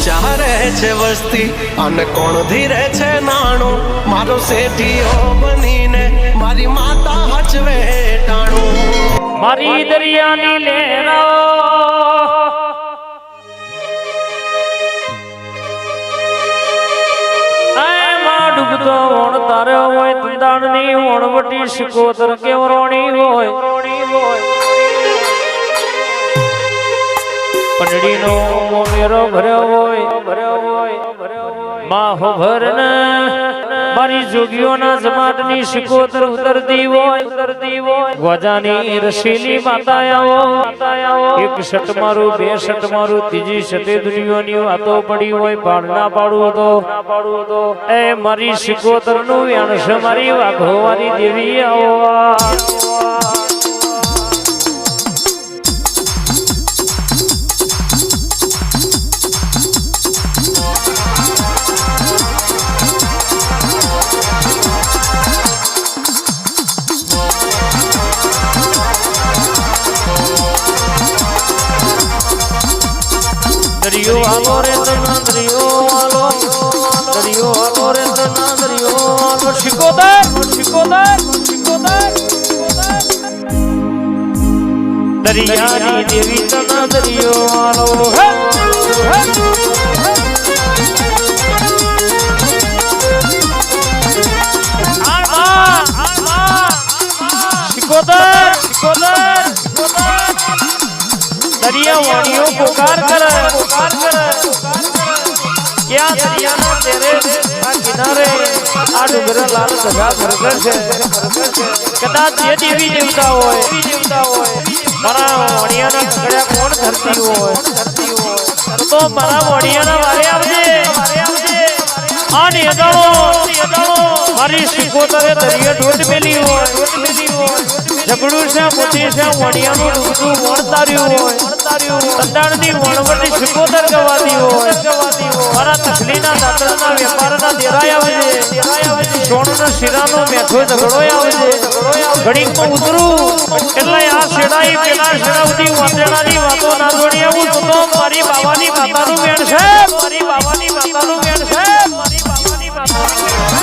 ઊંચા રહે છે વસ્તી અને કોણ ધીરે છે નાણું મારો શેઠીઓ બનીને મારી માતા હચવે ટાણું મારી દરિયાની લહેરો ડૂબતો ઓણ તારે હોય તુંદાણની ઓણવટી શિકોતર કેવરોણી હોય પંડળીનો મેરો ભર્યો હોય માહો ભરને મારી જોગીઓના જમાતની શિકોતર ઉતરતી હોય ગોજાની રસીલી માતા આવો એક શટ મારું બે શટ મારું ત્રીજી શટે દુનિયાની વાતો પડી હોય પાડ ના પાડવું તો એ મારી શિકોતર નું વ્યાણસ મારી વાઘોવાની દેવી આવો દરિયો હાલો રે તના દરિયો હાલો રે તના દરિયો હાલો શિકોતર દરિયાની દેવી તના દરિયો હાલો શિકોતર દરિયા વાણીઓ પોકાર કરે ક્યાં દરિયાના તેરે આ કિનારે આ ડુંગર લાલ સગા ભરગર છે કદાચ જે દેવી દેવતા હોય મારા વાણિયાના કકડ્યા કોણ ધરતી હોય તો મારા વાણિયાના વારે આવજે આ નેદાણો મારી શિકોતરે દરિયા ઢોટ મેલી હોય ઝઘડું છે મોતી છે વાણિયાનું ડૂબતું વણ તાર્યું હોય તંદાણની વણવટી શિકોતર ગવાતી હોય મારા તકલીના દાતરાના વેપારના દેરાય આવે છે સોણનો શીરાનો મેઠો ઝઘડો આવે છે ઘડીકમાં ઉતરું એટલે આ શેડાઈ પેલા શેડા ઉધી વાંદરાની વાતો ના જોડી આવું તો મારી બાવાની માતાનું વેણ છે મારી બાવાની માતાનું વેણ છે મારી બાવાની માતાનું વેણ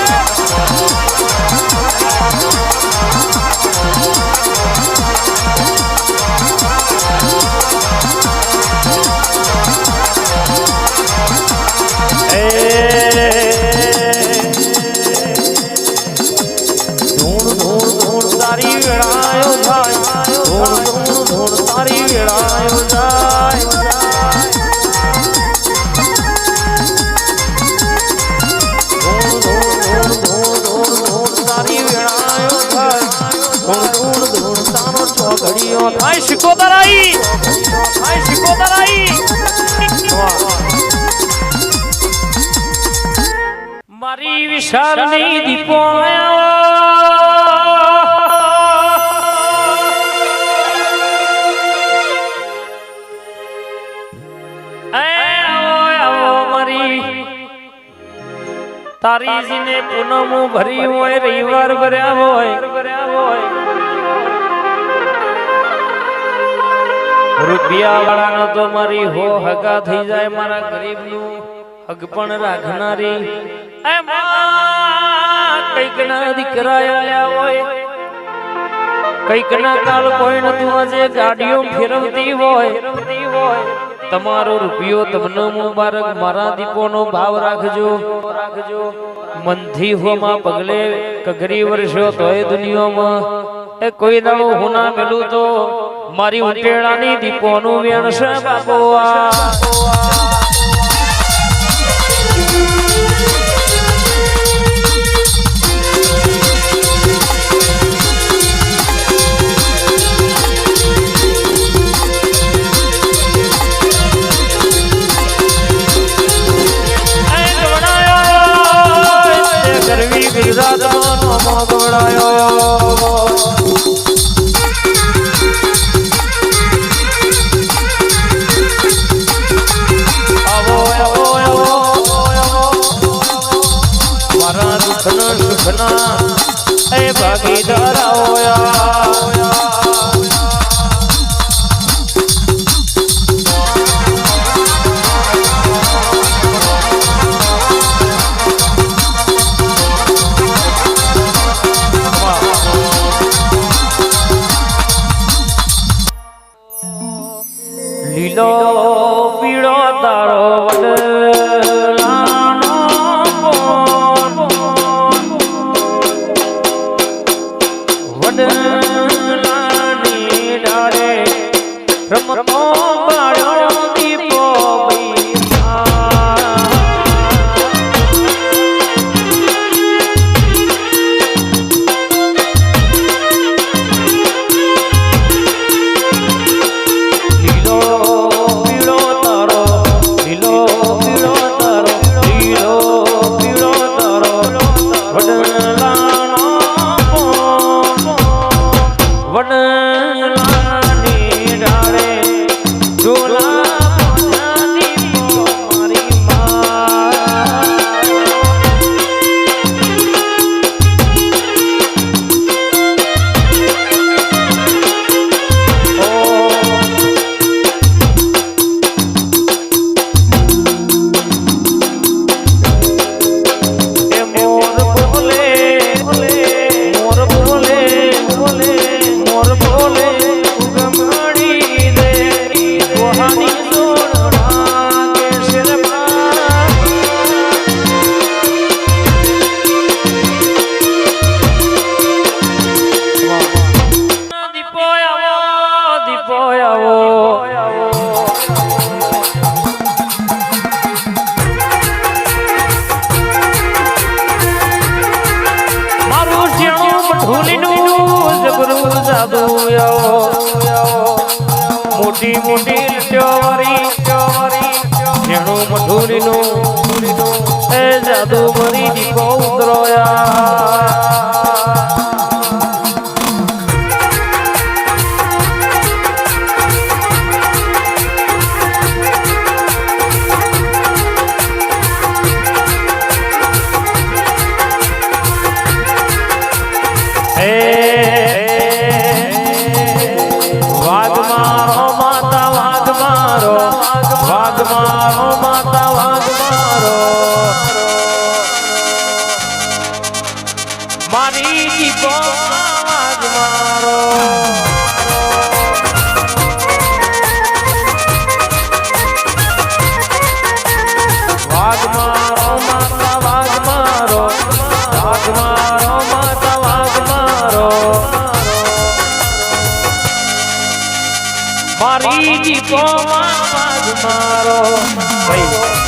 શિકોતર આઈ મારી વિશાળની દીપો તારી જીને પૂનમ ભરી હોય રવિવાર ભર્યા હોય રૂપિયા વાળાનો તો મારી હો હગા થઈ જાય મારા ગરીબ નું હગ પણ રાખનારી કઈક ના દીકરા આયા હોય કઈક ના કાલ કોઈ નતું આજે ગાડીઓ ફેરવતી હોય તમારો રૂપિયો તમને મુબારક મારા દીપોનો ભાવ રાખજો મનથી હોમાં પગલે કગરી વર્ષો તોય દુનિયામાં એ કોઈ દાડો હોના મેલું તો મારી ઉટેડાની દીપોનું વેણ છે બાપો ગરવી ગુજરાતનો મોગવડાયો ભાગીદાર વડલાનો વડલાની ડાળે રમતો બાળ્યો દીપો વડલાની ડાળે ઝોલા દીપો મારી મોટી મોટી લટવારી જેણું મધુરીનું એ જાદુ મરી દીપો ઉતરોયા મારી દીપો આવાજ મારો વાગ મારો માતા વાગ મારો માતા વાગ મારો મારી દીપો આવાજ મારો ભાઈ